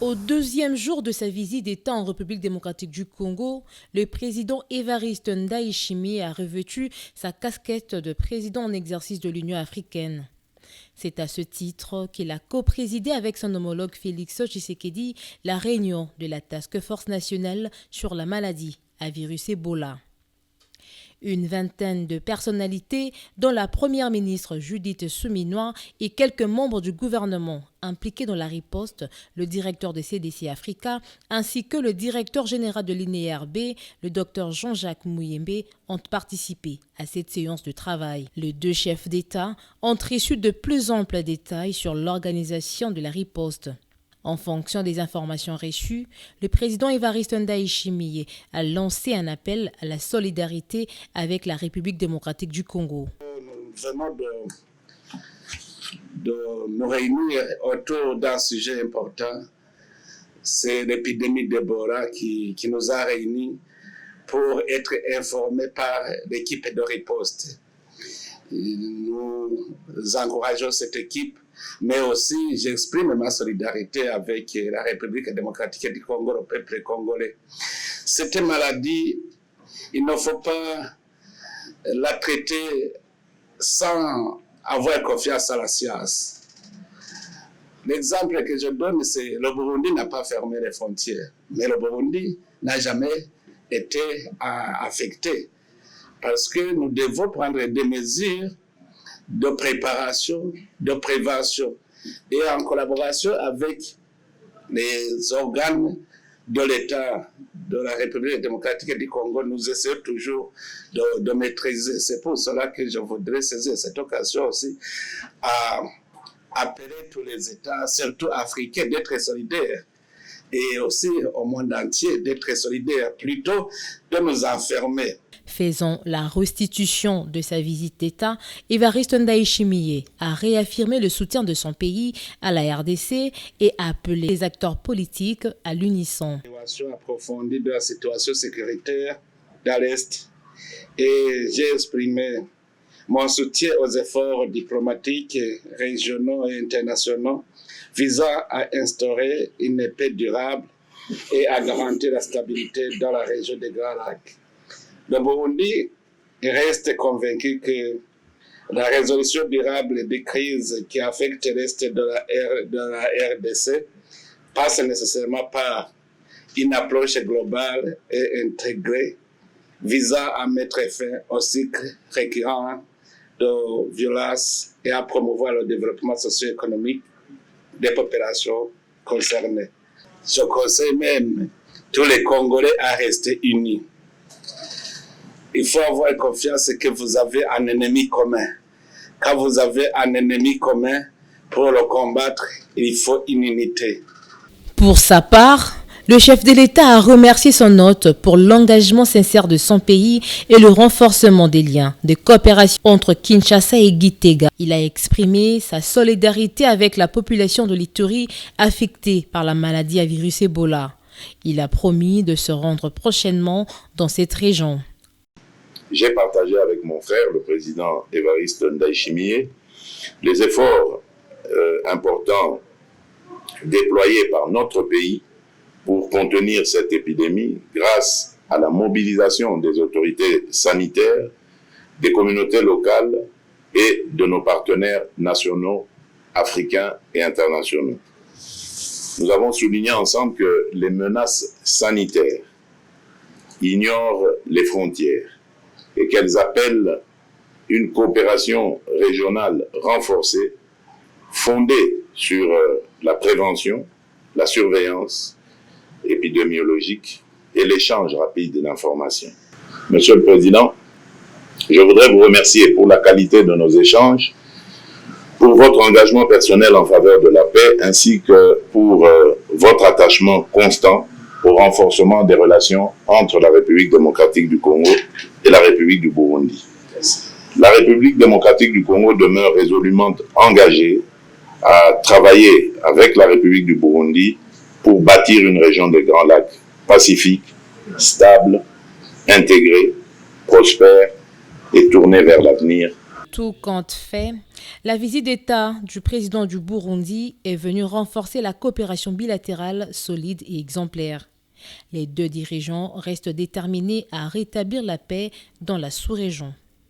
Au deuxième jour de sa visite d'État en République démocratique du Congo, le président Évariste Ndayishimiye a revêtu sa casquette de président en exercice de l'Union africaine. C'est à ce titre qu'il a coprésidé avec son homologue Félix Tshisekedi la réunion de la Task Force nationale sur la maladie à virus Ebola. Une vingtaine de personnalités, dont la première ministre Judith Suminwa et quelques membres du gouvernement impliqués dans la riposte, le directeur de CDC Africa, ainsi que le directeur général de l'INERB, le docteur Jean-Jacques Muyembe, ont participé à cette séance de travail. Les deux chefs d'État ont reçu de plus amples détails sur l'organisation de la riposte. En fonction des informations reçues, le président Évariste Ndayishimiye a lancé un appel à la solidarité avec la République démocratique du Congo. Vraiment de nous réunir autour d'un sujet important, c'est l'épidémie d'Ebola qui nous a réunis pour être informés par l'équipe de riposte. Nous encourageons cette équipe, mais aussi j'exprime ma solidarité avec la République démocratique du Congo, le peuple congolais. Cette maladie, il ne faut pas la traiter sans avoir confiance à la science. L'exemple que je donne, c'est le Burundi n'a pas fermé les frontières, mais le Burundi n'a jamais été affecté. Parce que nous devons prendre des mesures de préparation, de prévention, et en collaboration avec les organes de l'État de la République démocratique du Congo, nous essayons toujours de maîtriser. C'est pour cela que je voudrais saisir cette occasion aussi à appeler tous les États, surtout africains, d'être solidaires. Et aussi au monde entier d'être solidaires, plutôt de nous enfermer. Faisant la restitution de sa visite d'État, Évariste Ndayishimiye a réaffirmé le soutien de son pays à la RDC et a appelé les acteurs politiques à l'unisson. L'évaluation approfondie de la situation sécuritaire dans l'Est, et j'ai exprimé mon soutien aux efforts diplomatiques, régionaux et internationaux visant à instaurer une paix durable et à garantir la stabilité dans la région des Grands Lacs. Le Burundi reste convaincu que la résolution durable des crises qui affectent l'Est de la RDC passe nécessairement par une approche globale et intégrée visant à mettre fin au cycle récurrent de violence et à promouvoir le développement socio-économique des populations concernées. Je conseille même tous les Congolais à rester unis. Il faut avoir confiance que vous avez un ennemi commun. Quand vous avez un ennemi commun, pour le combattre, il faut une unité. Pour sa part, le chef de l'État a remercié son hôte pour l'engagement sincère de son pays et le renforcement des liens de coopération entre Kinshasa et Gitega. Il a exprimé sa solidarité avec la population de l'Ituri affectée par la maladie à virus Ebola. Il a promis de se rendre prochainement dans cette région. J'ai partagé avec mon frère, le président Évariste Ndayishimiye, les efforts importants déployés par notre pays pour contenir cette épidémie grâce à la mobilisation des autorités sanitaires, des communautés locales et de nos partenaires nationaux, africains et internationaux. Nous avons souligné ensemble que les menaces sanitaires ignorent les frontières et qu'elles appellent une coopération régionale renforcée, fondée sur la prévention, la surveillance épidémiologique et l'échange rapide d'informations. Monsieur le Président, je voudrais vous remercier pour la qualité de nos échanges, pour votre engagement personnel en faveur de la paix, ainsi que pour votre attachement constant au renforcement des relations entre la République démocratique du Congo et la République du Burundi. La République démocratique du Congo demeure résolument engagée à travailler avec la République du Burundi pour bâtir une région des Grands Lacs pacifique, stable, intégrée, prospère et tournée vers l'avenir. Tout compte fait, La visite d'État du président du Burundi est venue renforcer la coopération bilatérale solide et exemplaire. Les deux dirigeants restent déterminés à rétablir la paix dans la sous-région.